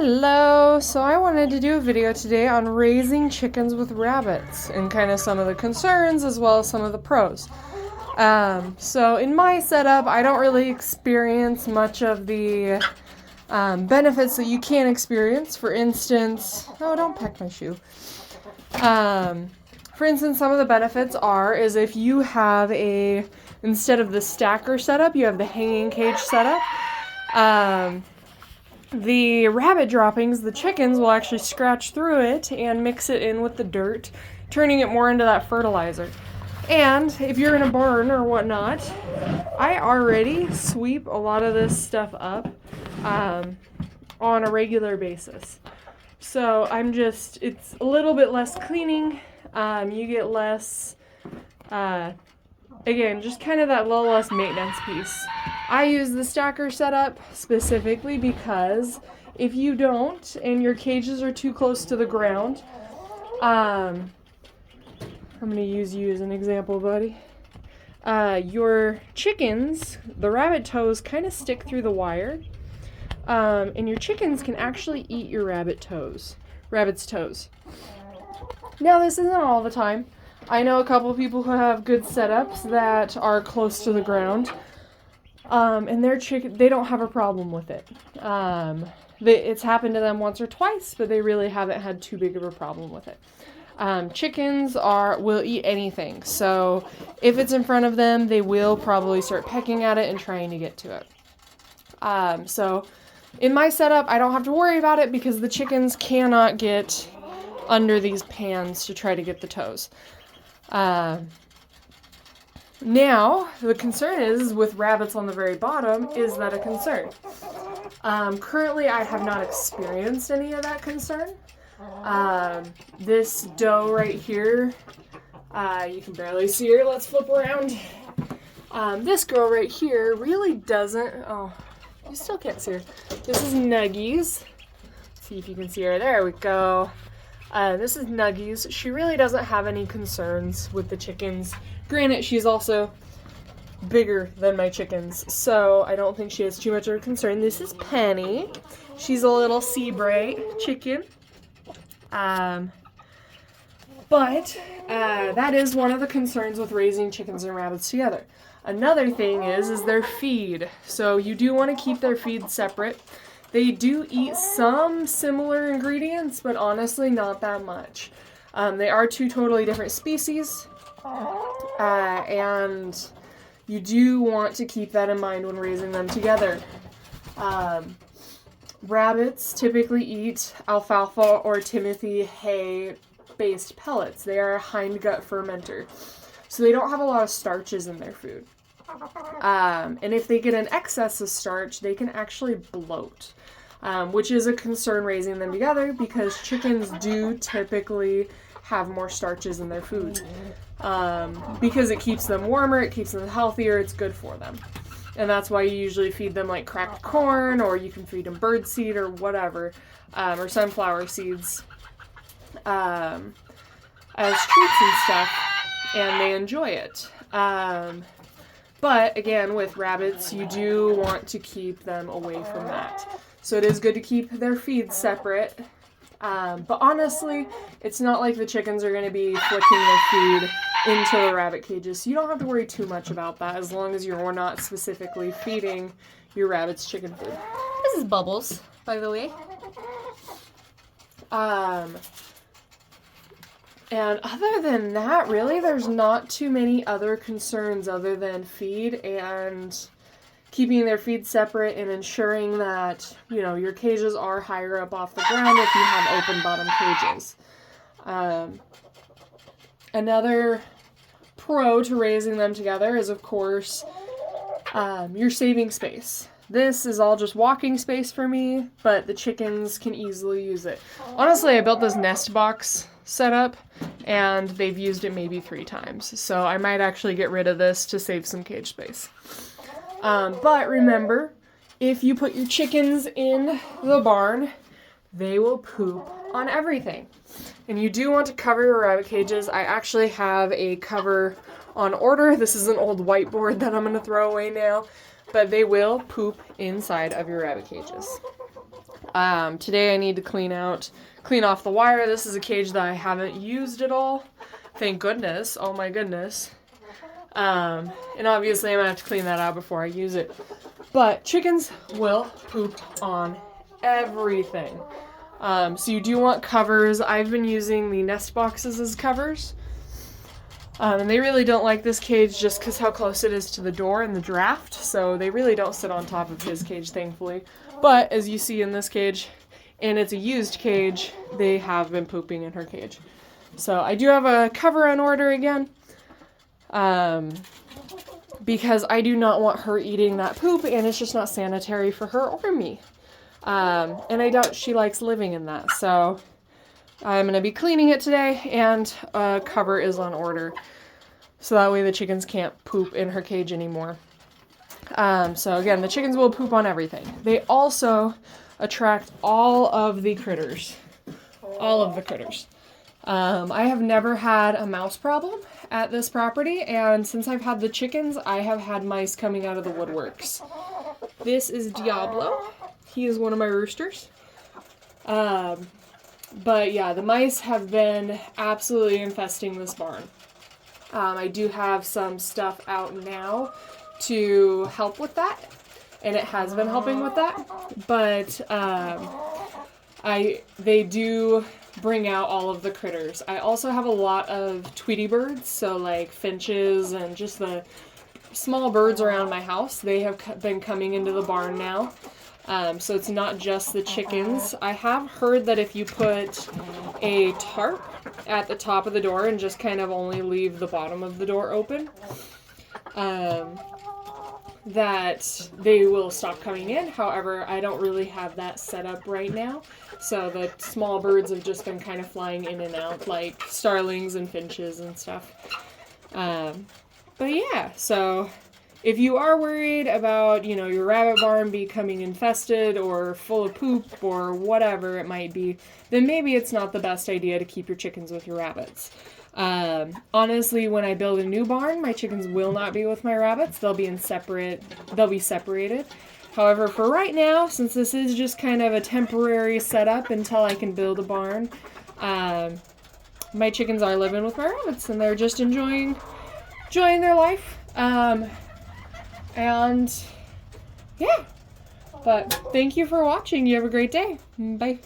Hello! So I wanted to do a video today on raising chickens with rabbits and kind of some of the concerns as well as some of the pros. So in my setup, I don't really experience much of the benefits that you can experience. For instance, oh, don't peck my shoe. For instance, some of the benefits is if you have instead of the stacker setup, you have the hanging cage setup. The rabbit droppings, the chickens will actually scratch through it and mix it in with the dirt, turning it more into that fertilizer. And if you're in a barn or whatnot, I already sweep a lot of this stuff up on a regular basis. So it's a little bit less cleaning. You get less, again, just kind of that little less maintenance piece. I use the stacker setup specifically because if you don't and your cages are too close to the ground, I'm going to use you as an example, buddy. Your chickens, the rabbit toes kind of stick through the wire, and your chickens can actually eat your rabbit's toes. Now, this isn't all the time. I know a couple people who have good setups that are close to the ground. And their they don't have a problem with it. It's happened to them once or twice, but they really haven't had too big of a problem with it. Chickens will eat anything, so if it's in front of them, they will probably start pecking at it and trying to get to it. So in my setup, I don't have to worry about it because the chickens cannot get under these pans to try to get the toes. Now, the concern is with rabbits on the very bottom, is that a concern? Currently, I have not experienced any of that concern. This doe right here, you can barely see her. Let's flip around. This girl right here really doesn't, oh, you still can't see her. This is Nuggies. Let's see if you can see her. There we go. This is Nuggies. She really doesn't have any concerns with the chickens. Granted, she's also bigger than my chickens, so I don't think she has too much of a concern. This is Penny. She's a little Seabright chicken. But that is one of the concerns with raising chickens and rabbits together. Another thing is their feed. So you do want to keep their feed separate. They do eat some similar ingredients, but honestly not that much. They are two totally different species. And you do want to keep that in mind when raising them together. Rabbits typically eat alfalfa or Timothy hay-based pellets. They are a hindgut fermenter, so they don't have a lot of starches in their food. And if they get an excess of starch, they can actually bloat, which is a concern raising them together because chickens do typically have more starches in their food. Because it keeps them warmer, it keeps them healthier, it's good for them. And that's why you usually feed them like cracked corn, or you can feed them birdseed or whatever, or sunflower seeds as treats and stuff, and they enjoy it. But again, with rabbits, you do want to keep them away from that. So it is good to keep their feed separate. But honestly, it's not like the chickens are going to be flicking their food into the rabbit cages, so you don't have to worry too much about that as long as you're not specifically feeding your rabbits chicken food. This is Bubbles, by the way. And other than that, really, there's not too many other concerns other than feed and keeping their feed separate and ensuring that, your cages are higher up off the ground if you have open bottom cages. Another pro to raising them together is, of course, you're saving space. This is all just walking space for me, but the chickens can easily use it. Honestly, I built this nest box setup, and they've used it maybe 3 times, so I might actually get rid of this to save some cage space. But remember, if you put your chickens in the barn, they will poop on everything. And you do want to cover your rabbit cages. I actually have a cover on order. This is an old whiteboard that I'm going to throw away now. But they will poop inside of your rabbit cages. Today I need to clean off the wire. This is a cage that I haven't used at all. Thank goodness. Oh my goodness. And obviously I'm gonna have to clean that out before I use it. But chickens will poop on everything. So you do want covers. I've been using the nest boxes as covers. And they really don't like this cage just because how close it is to the door and the draft. So they really don't sit on top of his cage, thankfully. But as you see in this cage, and it's a used cage, they have been pooping in her cage. So I do have a cover on order again. Because I do not want her eating that poop, and it's just not sanitary for her or me. And I doubt she likes living in that. So I'm going to be cleaning it today, and a cover is on order. So that way the chickens can't poop in her cage anymore. So again, the chickens will poop on everything. They also attract all of the critters. All of the critters. I have never had a mouse problem at this property, and since I've had the chickens, I have had mice coming out of the woodworks. This is Diablo. He is one of my roosters. But yeah, the mice have been absolutely infesting this barn. I do have some stuff out now to help with that, and it has been helping with that, but they do bring out all of the critters. I also have a lot of Tweety birds, so like finches and just the small birds around my house. They have been coming into the barn now. So it's not just the chickens. I have heard that if you put a tarp at the top of the door and just kind of only leave the bottom of the door open, that they will stop coming in. However, I don't really have that set up right now. So the small birds have just been kind of flying in and out, like starlings and finches and stuff. But yeah, so if you are worried about, your rabbit barn becoming infested or full of poop or whatever it might be, then maybe it's not the best idea to keep your chickens with your rabbits. Honestly, when I build a new barn, my chickens will not be with my rabbits. They'll be separated. However, for right now, since this is just kind of a temporary setup until I can build a barn, my chickens are living with my rabbits, and they're just enjoying their life. And yeah, but thank you for watching. You have a great day. Bye.